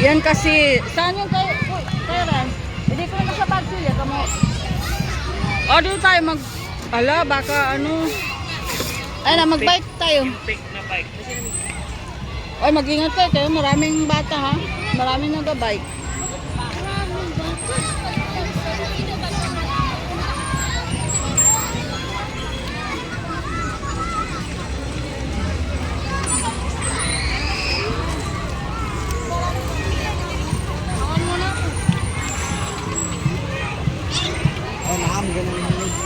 Yan kasi, saan yung Terence? Hindi ko na sa pagsilya, kamo. O, dito tayo ala, baka ano. Ay na, mag-bike tayo. Pink na bike. Ay, mag-ingat kayo. Maraming bata ha. Maraming nag-bike. Oh, naam, ganun.